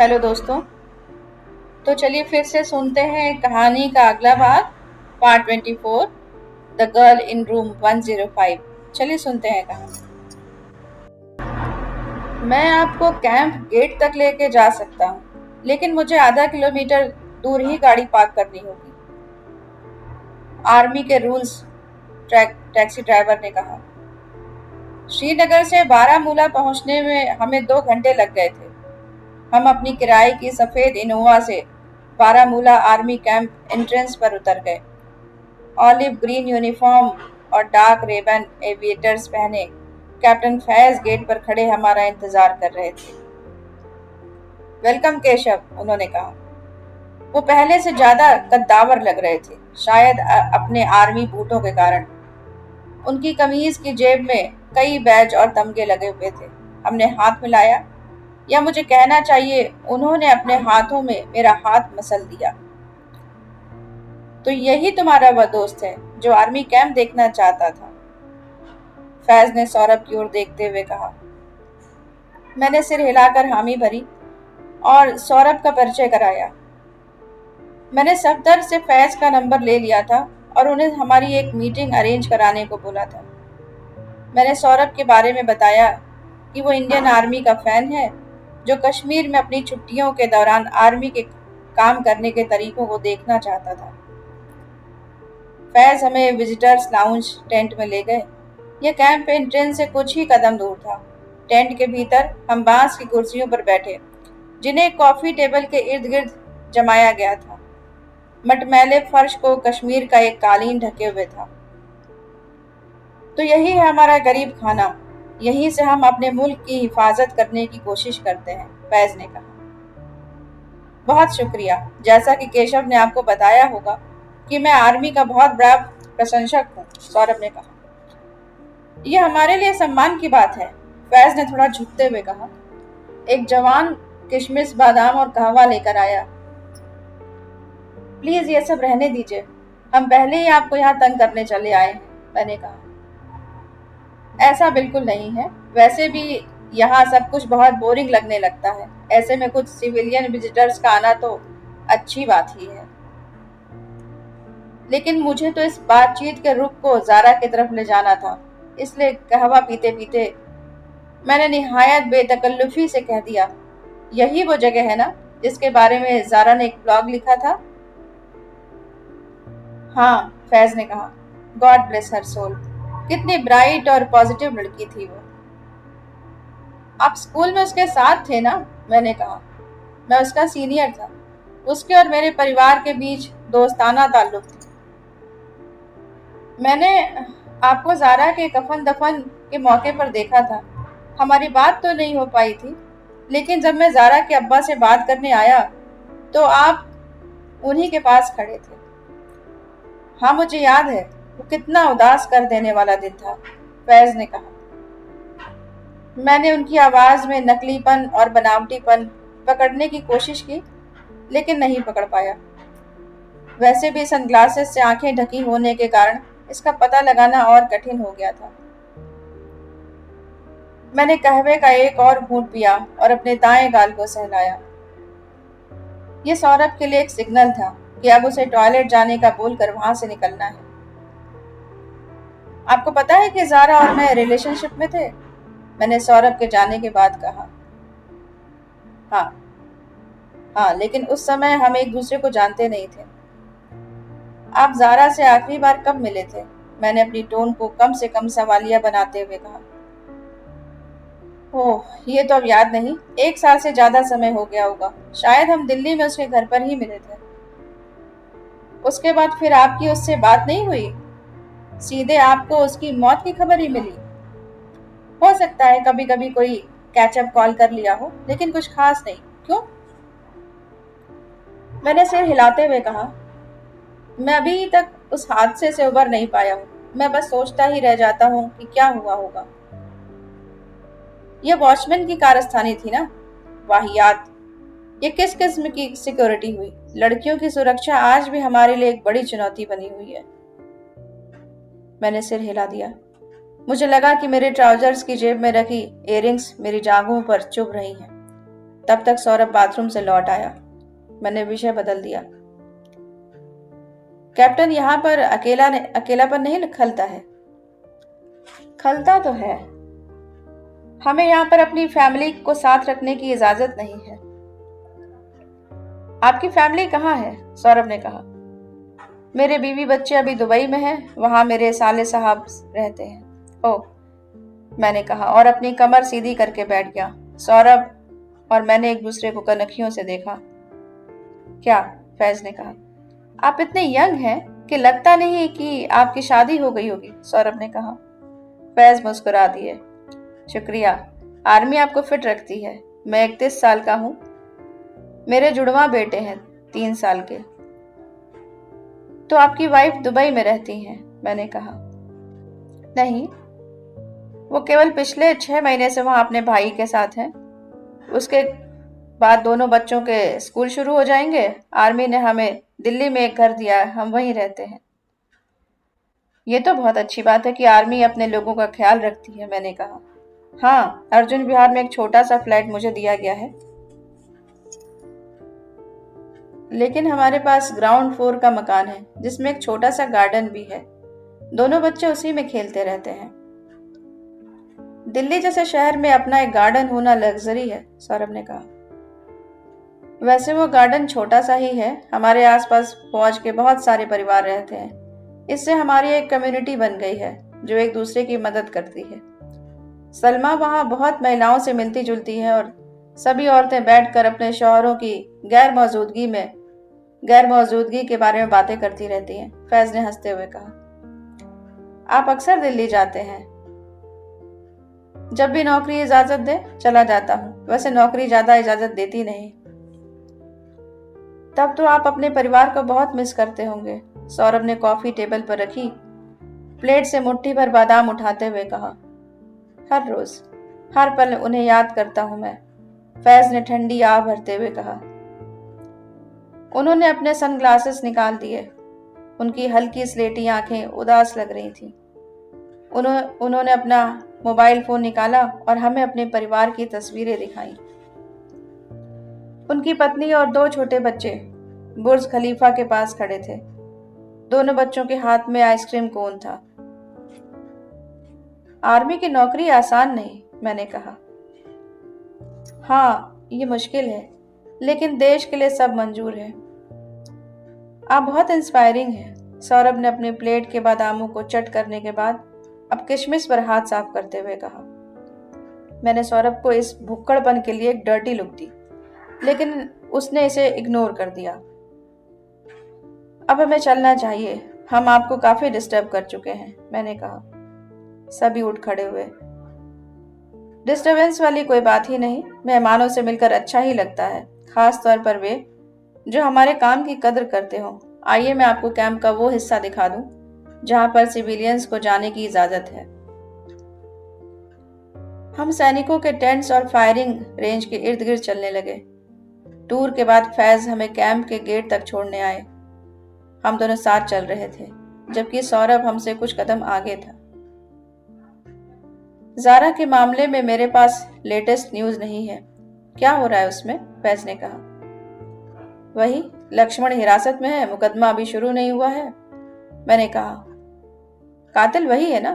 Hello दोस्तों। तो चलिए फिर से सुनते हैं कहानी का अगला भाग, part 24, the girl in room 105। चलिए सुनते हैं कहानी। मैं आपको कैंप गेट तक लेके जा सकता हूँ, लेकिन मुझे आधा किलोमीटर दूर ही गाड़ी पार्क करनी होगी। आर्मी के रूल्स, टैक्सी ड्राइवर ने कहा। श्रीनगर से बारामूला पहुंचने में हमें 2 घंटे लग गए थे। हम अपनी किराए की सफेद इनोवा से बारामूला आर्मी कैंप एंट्रेंस पर उतर गए। ऑलिव ग्रीन यूनिफॉर्म और डार्क रेबन एविएटर्स पहने कैप्टन फैज गेट पर खड़े हमारा इंतजार कर रहे थे। वेलकम केशव, उन्होंने कहा। वो पहले से ज्यादा कद्दावर लग रहे थे, शायद अपने आर्मी बूटों के कारण। उनकी कमीज की जेब में कई बैज और तमगे लगे हुए थे। हमने हाथ मिलाया, या मुझे कहना चाहिए उन्होंने अपने हाथों में मेरा हाथ मसल दिया। तो यही तुम्हारा वह दोस्त है जो आर्मी कैंप देखना चाहता था? फैज ने सौरभ की ओर देखते हुए कहा। मैंने सिर हिलाकर हामी भरी और सौरभ का परिचय कराया। मैंने सफदर से फैज का नंबर ले लिया था और उन्हें हमारी एक मीटिंग अरेंज कराने को बोला था। मैंने सौरभ के बारे में बताया कि वो इंडियन आर्मी का फैन है, जो कश्मीर में अपनी छुट्टियों के दौरान आर्मी के काम करने के तरीकों को देखना चाहता था। फैज हमें विजिटर्स लाउंज टेंट में ले गए। यह कैंप एंट्रेंस से कुछ ही कदम दूर था। टेंट के भीतर हम बांस की कुर्सियों पर बैठे, जिन्हें कॉफी टेबल के इर्द गिर्द जमाया गया था। मटमैले फर्श को कश्मीर का एक कालीन ढके हुए था। तो यही है हमारा गरीब खाना, यहीं से हम अपने मुल्क की हिफाजत करने की कोशिश करते हैं, फैज ने कहा। बहुत शुक्रिया। जैसा कि केशव ने आपको बताया होगा कि मैं आर्मी का बहुत बड़ा प्रशंसक हूँ, सौरभ ने कहा। यह हमारे लिए सम्मान की बात है, फैज ने थोड़ा झुकते हुए कहा। एक जवान किशमिश, बादाम और कहवा लेकर आया। प्लीज ये सब रहने दीजिए, हम पहले ही आपको यहाँ तंग करने चले आए हैं, मैंने कहा। ऐसा बिल्कुल नहीं है, वैसे भी यहाँ सब कुछ बहुत बोरिंग लगने लगता है। ऐसे में कुछ सिविलियन विजिटर्स का आना तो अच्छी बात ही है। लेकिन मुझे तो इस बातचीत के रुख को जारा की तरफ ले जाना था, इसलिए कहवा पीते पीते मैंने निहायत बेतकल्लुफी से कह दिया, यही वो जगह है ना जिसके बारे में जारा ने एक ब्लॉग लिखा था? हाँ, फैज ने कहा। गॉड ब्लेस हर सोल। कितनी ब्राइट और पॉजिटिव लड़की थी वो। आप स्कूल में उसके साथ थे ना? मैंने कहा। मैं उसका सीनियर था। उसके और मेरे परिवार के बीच दोस्ताना ताल्लुक थी। मैंने आपको जारा के कफन दफन के मौके पर देखा था। हमारी बात तो नहीं हो पाई थी, लेकिन जब मैं जारा के अब्बा से बात करने आया तो आप उन्हीं के पास खड़े थे। हाँ, मुझे याद है। वो कितना उदास कर देने वाला दिन था, फैज ने कहा। मैंने उनकी आवाज में नकलीपन और बनावटीपन पकड़ने की कोशिश की, लेकिन नहीं पकड़ पाया। वैसे भी सनग्लासेस से आंखें ढकी होने के कारण इसका पता लगाना और कठिन हो गया था। मैंने कहवे का एक और घूंट पिया और अपने दाएं गाल को सहलाया। ये सौरभ के लिए एक सिग्नल था कि अब उसे टॉयलेट जाने का बोलकर वहां से निकलना है। आपको पता है कि जारा और मैं रिलेशनशिप में थे? मैंने सौरभ के जाने के बाद कहा। हाँ हाँ, लेकिन उस समय हम एक दूसरे को जानते नहीं थे। आप जारा से आखिरी बार कब मिले थे? मैंने अपनी टोन को कम से कम सवालिया बनाते हुए कहा। ओह, ये तो अब याद नहीं। 1 साल से ज्यादा समय हो गया होगा। शायद हम दिल्ली में उसके घर पर ही मिले थे। उसके बाद फिर आपकी उससे बात नहीं हुई? सीधे आपको उसकी मौत की खबर ही मिली? हो सकता है कभी कभी कोई कैचअप कॉल कर लिया हो, लेकिन कुछ खास नहीं। क्यों? मैंने सिर हिलाते हुए कहा। मैं अभी तक उस हादसे से उबर नहीं पाया हूँ। मैं बस सोचता ही रह जाता हूँ कि क्या हुआ होगा। यह वॉचमैन की कारस्तानी थी ना? वाहियात। ये किस किस्म की सिक्योरिटी हुई? लड़कियों की सुरक्षा आज भी हमारे लिए एक बड़ी चुनौती बनी हुई है। मैंने सिर हिला दिया। मुझे लगा कि मेरे ट्राउजर्स की जेब में रखी इयररिंग्स मेरी जांघों पर चुभ रही हैं। तब तक सौरभ बाथरूम से लौट आया। मैंने विषय बदल दिया। कैप्टन, यहाँ पर अकेलापन नहीं खलता है। खलता तो है। हमें यहाँ पर अपनी फैमिली को साथ रखने की इजाजत नहीं है। आपकी फैमिली कहाँ है? सौरभ ने कहा। मेरे बीवी बच्चे अभी दुबई में हैं, वहां मेरे साले साहब रहते हैं। ओह, मैंने कहा और अपनी कमर सीधी करके बैठ गया। सौरभ और मैंने एक दूसरे को कनखियों से देखा। क्या? फैज ने कहा। आप इतने यंग हैं कि लगता नहीं कि आपकी शादी हो गई होगी, सौरभ ने कहा। फैज मुस्कुरा दिए। शुक्रिया, आर्मी आपको फिट रखती है। मैं 31 साल का हूँ। मेरे जुड़वा बेटे हैं 3 साल के। तो आपकी वाइफ दुबई में रहती हैं? मैंने कहा। नहीं, वो केवल पिछले 6 महीने से वहां अपने भाई के साथ हैं। उसके बाद दोनों बच्चों के स्कूल शुरू हो जाएंगे। आर्मी ने हमें दिल्ली में एक घर दिया है, हम वहीं रहते हैं। ये तो बहुत अच्छी बात है कि आर्मी अपने लोगों का ख्याल रखती है, मैंने कहा। हाँ, अर्जुन विहार में एक छोटा सा फ्लैट मुझे दिया गया है, लेकिन हमारे पास ग्राउंड फ्लोर का मकान है जिसमें एक छोटा सा गार्डन भी है। दोनों बच्चे उसी में खेलते रहते हैं। दिल्ली जैसे शहर में अपना एक गार्डन होना लग्जरी है, सौरभ ने कहा। वैसे वो गार्डन छोटा सा ही है। हमारे आसपास फौज के बहुत सारे परिवार रहते हैं। इससे हमारी एक कम्युनिटी बन गई है जो एक दूसरे की मदद करती है। सलमा वहाँ बहुत महिलाओं से मिलती जुलती है और सभी औरतें बैठकर अपने शौहरों की गैर मौजूदगी के बारे में बातें करती रहती हैं, फैज ने हंसते हुए कहा। आप अक्सर दिल्ली जाते हैं? जब भी नौकरी इजाजत दे चला जाता हूँ। वैसे नौकरी ज्यादा इजाजत देती नहीं। तब तो आप अपने परिवार को बहुत मिस करते होंगे, सौरभ ने कॉफी टेबल पर रखी प्लेट से मुट्ठी भर बादाम उठाते हुए कहा। हर रोज, हर पल उन्हें याद करता हूं मैं, फैज ने ठंडी आह भरते हुए कहा। उन्होंने अपने सनग्लासेस निकाल दिए। उनकी हल्की स्लेटी आंखें उदास लग रही थीं। उन्होंने अपना मोबाइल फोन निकाला और हमें अपने परिवार की तस्वीरें दिखाई। उनकी पत्नी और 2 छोटे बच्चे बुर्ज खलीफा के पास खड़े थे। दोनों बच्चों के हाथ में आइसक्रीम कोन था। आर्मी की नौकरी आसान नहीं, मैंने कहा। हाँ, ये मुश्किल है, लेकिन देश के लिए सब मंजूर है। आप बहुत इंस्पायरिंग हैं, सौरभ ने अपने प्लेट के बादामों को चट करने के बाद अब किशमिश पर हाथ साफ करते हुए कहा। मैंने सौरभ को इस भुक्कड़पन के लिए एक डर्टी लुक दी, लेकिन उसने इसे इग्नोर कर दिया। अब हमें चलना चाहिए, हम आपको काफी डिस्टर्ब कर चुके हैं, मैंने कहा। सभी उठ खड़े हुए। डिस्टरबेंस वाली कोई बात ही नहीं, मेहमानों से मिलकर अच्छा ही लगता है, खास तौर पर वे जो हमारे काम की कद्र करते हो। आइए मैं आपको कैंप का वो हिस्सा दिखा दूं जहां पर सिविलियंस को जाने की इजाजत है। हम सैनिकों के टेंट्स और फायरिंग रेंज के इर्द गिर्द चलने लगे। टूर के बाद फैज हमें कैंप के गेट तक छोड़ने आए। हम दोनों साथ चल रहे थे, जबकि सौरभ हमसे कुछ कदम आगे था। जारा के मामले में मेरे पास लेटेस्ट न्यूज नहीं है। क्या हो रहा है उसमें? फैज ने कहा। वही, लक्ष्मण हिरासत में है, मुकदमा अभी शुरू नहीं हुआ है, मैंने कहा। कातिल वही है ना?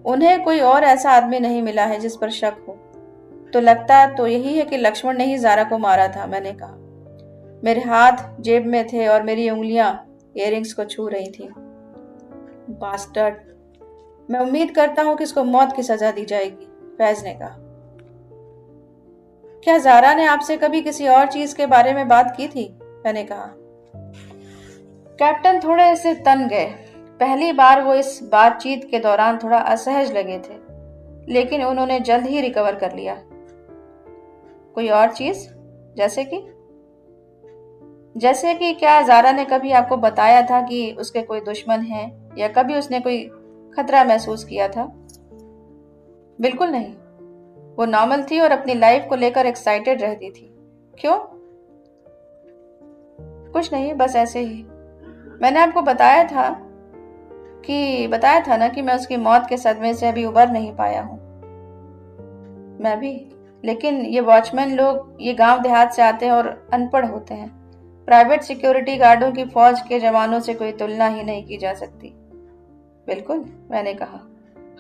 उन्हें कोई और ऐसा आदमी नहीं मिला है जिस पर शक हो। तो लगता तो यही है कि लक्ष्मण ने ही जारा को मारा था, मैंने कहा। मेरे हाथ जेब में थे और मेरी उंगलियां इयररिंग्स को छू रही थी। बास्टर्ड, मैं उम्मीद करता हूं कि इसको मौत की सजा दी जाएगी, फैज ने कहा। क्या जारा ने आपसे कभी किसी और चीज के बारे में बात की थी? मैंने कहा। कैप्टन थोड़े से तन गए। पहली बार वो इस बातचीत के दौरान थोड़ा असहज लगे थे, लेकिन उन्होंने जल्द ही रिकवर कर लिया। कोई और चीज? जैसे कि क्या जारा ने कभी आपको बताया था कि उसके कोई दुश्मन है, या कभी उसने कोई खतरा महसूस किया था? बिल्कुल नहीं, वो नॉर्मल थी और अपनी लाइफ को लेकर एक्साइटेड रहती थी। क्यों? कुछ नहीं, बस ऐसे ही। मैंने आपको बताया था ना कि मैं उसकी मौत के सदमे से अभी उबर नहीं पाया हूं। मैं भी। लेकिन ये वॉचमैन लोग ये गांव देहात से आते हैं और अनपढ़ होते हैं। प्राइवेट सिक्योरिटी गार्डों की फौज के जवानों से कोई तुलना ही नहीं की जा सकती। बिल्कुल, मैंने कहा।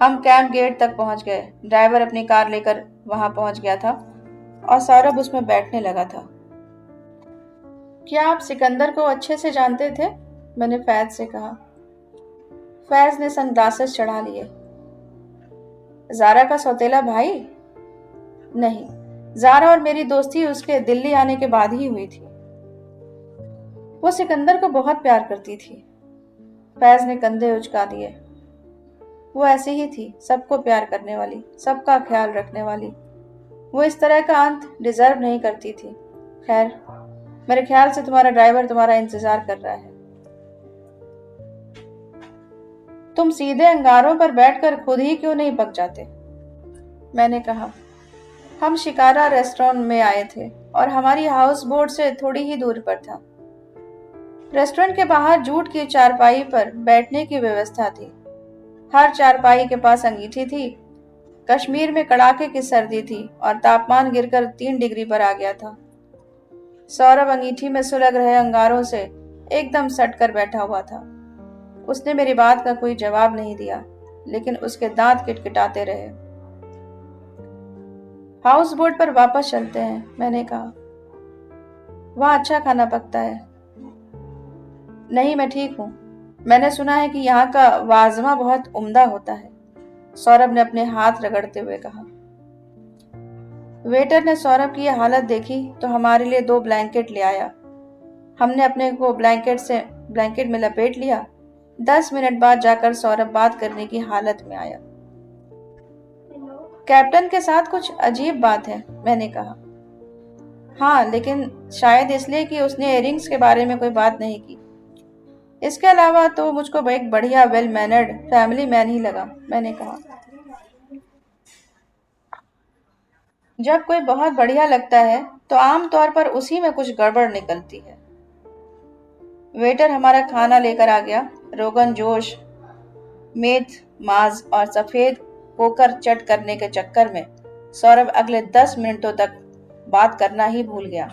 हम कैंप गेट तक पहुंच गए। ड्राइवर अपनी कार लेकर वहां पहुंच गया था और सौरभ उसमें बैठने लगा था। क्या आप सिकंदर को अच्छे से जानते थे? मैंने फैज से कहा। फैज ने सनग्लासेस चढ़ा लिए। जारा का सौतेला भाई? नहीं, जारा और मेरी दोस्ती उसके दिल्ली आने के बाद ही हुई थी। वो सिकंदर को बहुत प्यार करती थी। फैज ने कंधे उचका दिए। वो ऐसी ही थी, सबको प्यार करने वाली, सबका ख्याल रखने वाली। वो इस तरह का अंत डिजर्व नहीं करती थी। खैर, मेरे ख्याल से तुम्हारा ड्राइवर तुम्हारा इंतजार कर रहा है। तुम सीधे अंगारों पर बैठकर खुद ही क्यों नहीं पक जाते? मैंने कहा। हम शिकारा रेस्टोरेंट में आए थे और हमारी हाउस बोट से थोड़ी ही दूर पर था। रेस्टोरेंट के बाहर जूट की चारपाई पर बैठने की व्यवस्था थी। हर चारपाई के पास अंगीठी थी। कश्मीर में कड़ाके की सर्दी थी और तापमान गिरकर 3 डिग्री पर आ गया था। सौरभ अंगीठी में सुलग रहे अंगारों से एकदम सट कर बैठा हुआ था। उसने मेरी बात का कोई जवाब नहीं दिया, लेकिन उसके दांत किटकिटाते रहे। हाउस बोट पर वापस चलते हैं, मैंने कहा। वहां अच्छा खाना पकता है। नहीं, मैं ठीक हूँ। मैंने सुना है कि यहाँ का वाजमा बहुत उम्दा होता है, सौरभ ने अपने हाथ रगड़ते हुए कहा। वेटर ने सौरभ की यह हालत देखी तो हमारे लिए 2 ब्लैंकेट ले आया। हमने अपने को ब्लैंकेट में लपेट लिया। 10 मिनट बाद जाकर सौरभ बात करने की हालत में आया। कैप्टन के साथ कुछ अजीब बात है, मैंने कहा। हाँ, लेकिन शायद इसलिए कि उसने इयरिंग्स के बारे में कोई बात नहीं की। इसके अलावा तो मुझको एक बढ़िया वेल मैनर्ड फैमिली मैन ही लगा, मैंने कहा। जब कोई बहुत बढ़िया लगता है तो आमतौर पर उसी में कुछ गड़बड़ निकलती है। वेटर हमारा खाना लेकर आ गया। रोगन जोश, मेथ, माज और सफेद पोकर चट करने के चक्कर में सौरभ अगले 10 मिनटों तक बात करना ही भूल गया।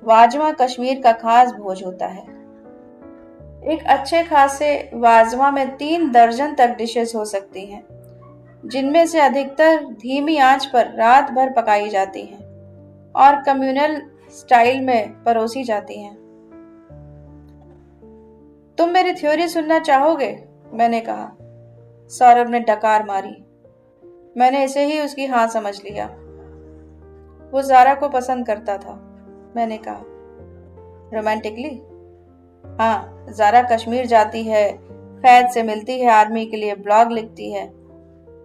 वाजमा कश्मीर का खास भोज होता है। एक अच्छे खासे वाजमा में 3 दर्जन तक डिशेस हो सकती हैं, जिनमें से अधिकतर धीमी आंच पर रात भर पकाई जाती हैं और कम्युनल स्टाइल में परोसी जाती हैं। तुम मेरी थ्योरी सुनना चाहोगे? मैंने कहा। सौरभ ने डकार मारी। मैंने इसे ही उसकी हाँ समझ लिया। वो जारा को पसंद करता था, मैंने कहा। रोमांटिकली? हाँ, जारा कश्मीर जाती है, फैज से मिलती है, आर्मी के लिए ब्लॉग लिखती है।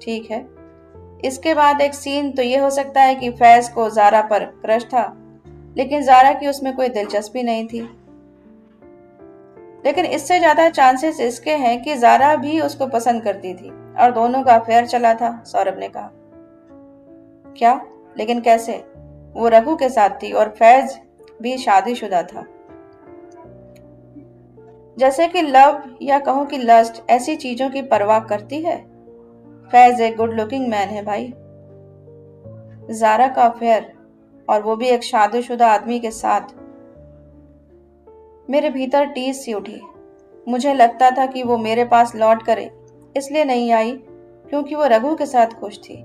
ठीक है। इसके बाद एक सीन तो ये हो सकता है कि फैज को जारा पर क्रश था, लेकिन जारा की उसमें कोई दिलचस्पी नहीं थी। लेकिन इससे ज्यादा चांसेस इसके हैं कि जारा भी उसको पसंद करती थी और दोनों का अफेयर चला था, सौरभ ने कहा। क्या? लेकिन कैसे? वो रघु के साथ थी और फैज भी शादीशुदा था। जैसे कि लव या कहूं कि लस्ट ऐसी चीजों की परवाह करती है। फैज एक गुड लुकिंग मैन है भाई। जारा का अफेयर, और वो भी एक शादीशुदा आदमी के साथ। मेरे भीतर टीस सी उठी। मुझे लगता था कि वो मेरे पास लौट करे इसलिए नहीं आई क्योंकि वो रघु के साथ खुश थी,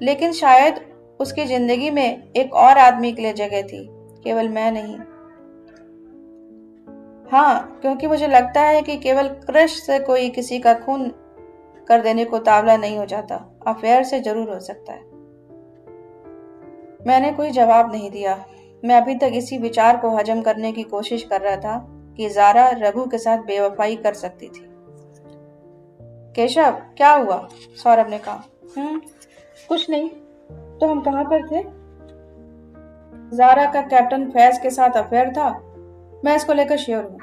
लेकिन शायद उसकी जिंदगी में एक और आदमी के लिए जगह थी, केवल मैं नहीं। हाँ, क्योंकि मुझे लगता है कि केवल क्रश से कोई किसी का खून कर देने को तावला नहीं हो जाता। अफेयर से जरूर हो सकता है। मैंने कोई जवाब नहीं दिया। मैं अभी तक इसी विचार को हजम करने की कोशिश कर रहा था कि जारा रघु के साथ बेवफाई कर सकती थी। केशव, क्या हुआ? सौरभ ने कहा। कुछ नहीं। तो हम कहाँ पर थे? जारा का कैप्टन फैज के साथ अफेयर था, मैं इसको लेकर श्योर हूँ।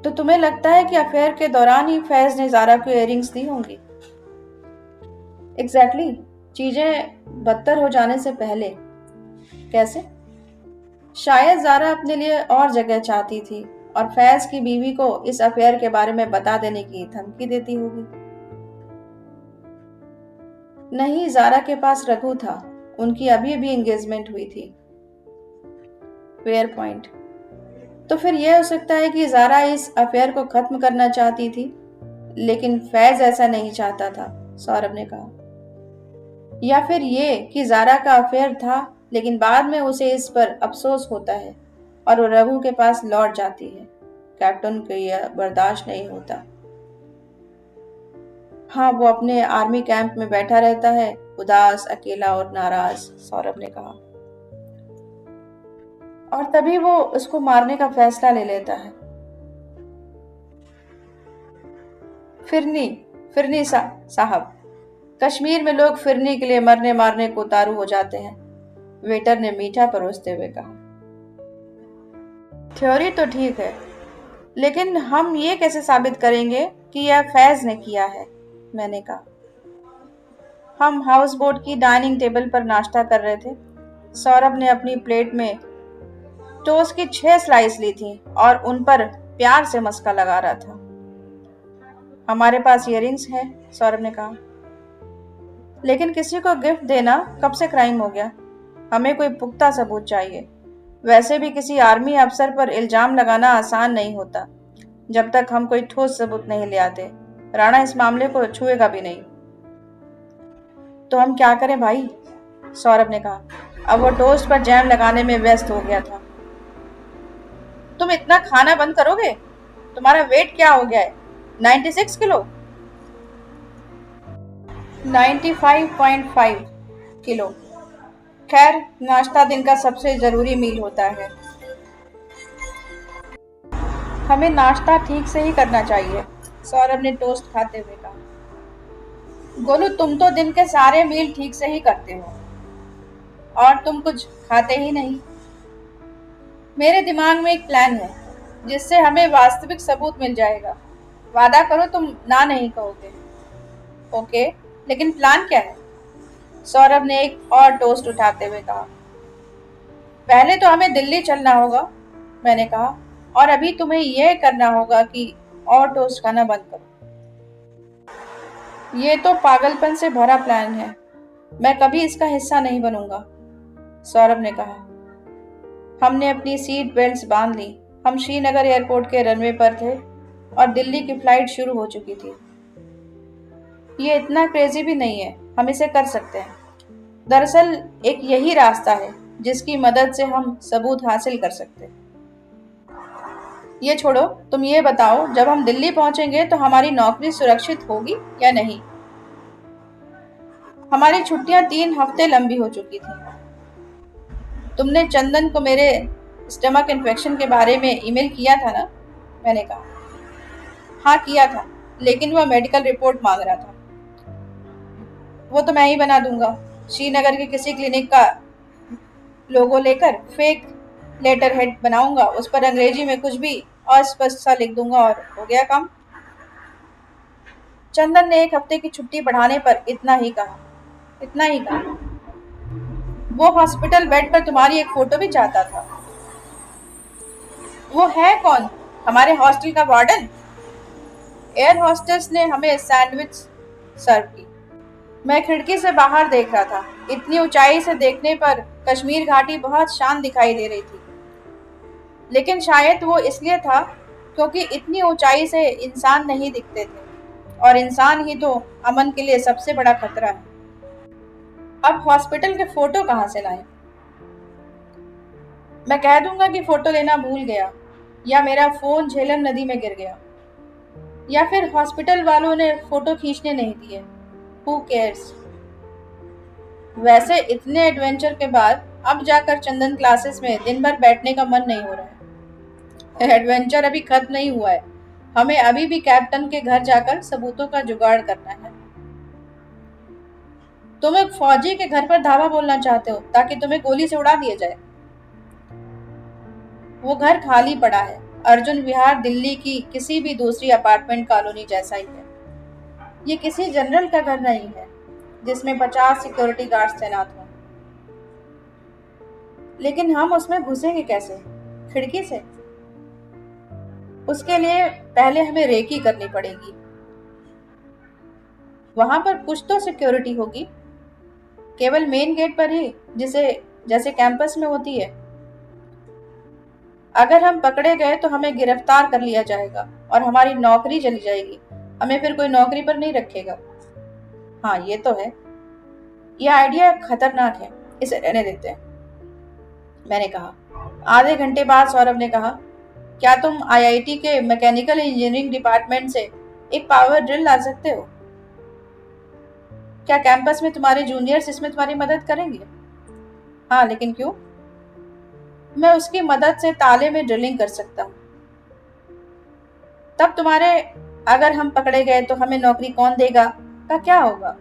तो तुम्हें लगता है कि अफेयर के दौरान ही फैज ने जारा को इयरिंग्स दी होंगी? एग्जैक्टली। चीजें बदतर हो जाने से पहले। कैसे? शायद जारा अपने लिए और जगह चाहती थी और फैज की बीवी को इस अफेयर के बारे में बता देने की धमकी देती होगी। नहीं, जारा के पास रघु था। उनकी अभी अभी एंगेजमेंट हुई थी। Fair point. तो फिर यह हो सकता है कि जारा इस अफेयर को खत्म करना चाहती थी, लेकिन फैज ऐसा नहीं चाहता था, सौरभ ने कहा। या फिर ये कि जारा का अफेयर था, लेकिन बाद में उसे इस पर अफसोस होता है और वो रघु के पास लौट जाती है। कैप्टन को यह बर्दाश्त नहीं होता। हाँ, वो अपने आर्मी कैंप में बैठा रहता है, उदास, अकेला और नाराज, सौरभ ने कहा। और तभी वो उसको मारने का फैसला ले लेता है। फिरनी, फिरनी साहब, कश्मीर में लोग फिरनी के लिए मरने मारने को उतारू हो जाते हैं, वेटर ने मीठा परोसते हुए कहा। थ्योरी तो ठीक है, लेकिन हम ये कैसे साबित करेंगे कि यह फैज ने किया है, मैंने कहा। हम हाउस बोट की डाइनिंग टेबल पर नाश्ता कर रहे थे। सौरभ ने अपनी प्लेट में टोस्ट की 6 स्लाइस ली थी और उन पर प्यार से मस्का लगा रहा था। हमारे पास इयररिंग्स हैं, सौरभ ने कहा। लेकिन किसी को गिफ्ट देना कब से क्राइम हो गया? हमें कोई पुख्ता सबूत चाहिए। वैसे भी किसी आर्मी अफसर पर इल्जाम लगाना आसान नहीं होता जब तक हम कोई ठोस सबूत नहीं ले आते। राणा इस मामले को छुएगा भी नहीं। तो हम क्या करें भाई? सौरभ ने कहा। अब वो टोस्ट पर जैम लगाने में व्यस्त हो गया था। तुम इतना खाना बंद करोगे? तुम्हारा वेट क्या हो गया है? 96 किलो? 95.5 किलो। खैर, नाश्ता दिन का सबसे जरूरी मील होता है। हमें नाश्ता ठीक से ही करना चाहिए, सौरभ ने टोस्ट खाते हुए कहा। गोलू, तुम तो दिन के सारे मील ठीक से ही करते हो और तुम कुछ खाते ही नहीं। मेरे दिमाग में एक प्लान है जिससे हमें वास्तविक सबूत मिल जाएगा। वादा करो तुम ना नहीं कहोगे। ओके, लेकिन प्लान क्या है? सौरभ ने एक और टोस्ट उठाते हुए कहा। पहले तो हमें दिल्ली चलना होगा, मैंने कहा, और अभी तुम्हें यह करना होगा कि और टोस्ट खाना बंद करो। ये तो पागलपन से भरा प्लान है। मैं कभी इसका हिस्सा नहीं बनूंगा, सौरभ ने कहा। हमने अपनी सीट बेल्ट्स बांध ली। हम श्रीनगर एयरपोर्ट के रनवे पर थे और दिल्ली की फ्लाइट शुरू हो चुकी थी। ये इतना क्रेजी भी नहीं है, हम इसे कर सकते हैं। दरअसल एक यही रास्ता है जिसकी मदद से हम सबूत हासिल कर सकते हैं। ये छोड़ो, तुम ये बताओ, जब हम दिल्ली पहुंचेंगे तो हमारी नौकरी सुरक्षित होगी या नहीं? हमारी छुट्टियां 3 हफ्ते लंबी हो चुकी थी। तुमने चंदन को मेरे स्टमक इन्फेक्शन के बारे में ईमेल किया था ना? मैंने कहा। हाँ, किया था, लेकिन वह मेडिकल रिपोर्ट मांग रहा था। वो तो मैं ही बना दूंगा। श्रीनगर के किसी क्लिनिक का लोगो लेकर फेक लेटर हेड बनाऊंगा, उस पर अंग्रेजी में कुछ भी अस्पष्ट सा लिख दूंगा और हो गया काम। चंदन ने 1 हफ्ते की छुट्टी बढ़ाने पर इतना ही कहा। इतना ही कहा। वो हॉस्पिटल बेड पर तुम्हारी एक फोटो भी चाहता था। वो है कौन? हमारे हॉस्टल का वार्डन? एयर होस्टेस ने हमें सैंडविच सर्व की। मैं खिड़की से बाहर देख रहा था। इतनी ऊंचाई से देखने पर कश्मीर घाटी बहुत शांत दिखाई दे रही थी, लेकिन शायद वो इसलिए था क्योंकि इतनी ऊंचाई से इंसान नहीं दिखते थे और इंसान ही तो अमन के लिए सबसे बड़ा खतरा है। अब हॉस्पिटल के फोटो कहाँ से लाएं? मैं कह दूंगा कि फोटो लेना भूल गया, या मेरा फोन झेलम नदी में गिर गया, या फिर हॉस्पिटल वालों ने फोटो खींचने नहीं दिए। Who cares? वैसे इतने एडवेंचर के बाद अब जाकर चंदन क्लासेस में दिन भर बैठने का मन नहीं हो रहा है। एडवेंचर अभी खत्म नहीं हुआ है। हमें अभी भी कैप्टन के घर जाकर सबूतों का जुगाड़ करना है। तुम एक फौजी के घर पर धावा बोलना चाहते हो ताकि तुम्हें गोली से उड़ा दिया जाए? वो घर खाली पड़ा है। अर्जुन विहार दिल्ली की किसी भी दूसरी अपार्टमेंट कॉलोनी जैसा ही है। ये किसी जनरल का घर नहीं है जिसमें 50 सिक्योरिटी गार्ड्स तैनात हों। लेकिन हम उसमें घुसेंगे कैसे? खिड़की से? उसके लिए पहले हमें रेकी करनी पड़ेगी। वहां पर कुछ तो सिक्योरिटी होगी। केवल मेन गेट पर ही, जिसे जैसे कैंपस में होती है। अगर हम पकड़े गए तो हमें गिरफ्तार कर लिया जाएगा और हमारी नौकरी चली जाएगी। हमें फिर कोई नौकरी पर नहीं रखेगा। हाँ, ये तो है। यह आइडिया खतरनाक है, इसे रहने देते हैं, मैंने कहा। आधे घंटे बाद सौरभ ने कहा, क्या तुम आईआईटी के मैकेनिकल इंजीनियरिंग डिपार्टमेंट से एक पावर ड्रिल ला सकते हो? क्या कैंपस में तुम्हारे जूनियर्स इसमें तुम्हारी मदद करेंगे? हाँ, लेकिन क्यों? मैं उसकी मदद से ताले में ड्रिलिंग कर सकता हूँ। तब तुम्हारे अगर हम पकड़े गए तो हमें नौकरी कौन देगा का क्या होगा?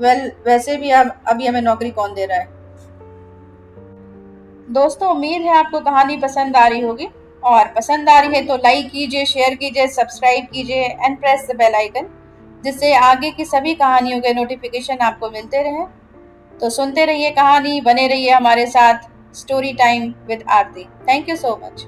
वैसे भी अब अभी हमें नौकरी कौन दे रहा है? दोस्तों, उम्मीद है आपको कहानी पसंद आ रही होगी, और पसंद आ रही है तो लाइक कीजिए, शेयर कीजिए, सब्सक्राइब कीजिए and press the bell icon, जिससे आगे की सभी कहानियों के नोटिफिकेशन आपको मिलते रहें। तो सुनते रहिए कहानी, बने रहिए हमारे साथ। Story time with Aarti. Thank you so much.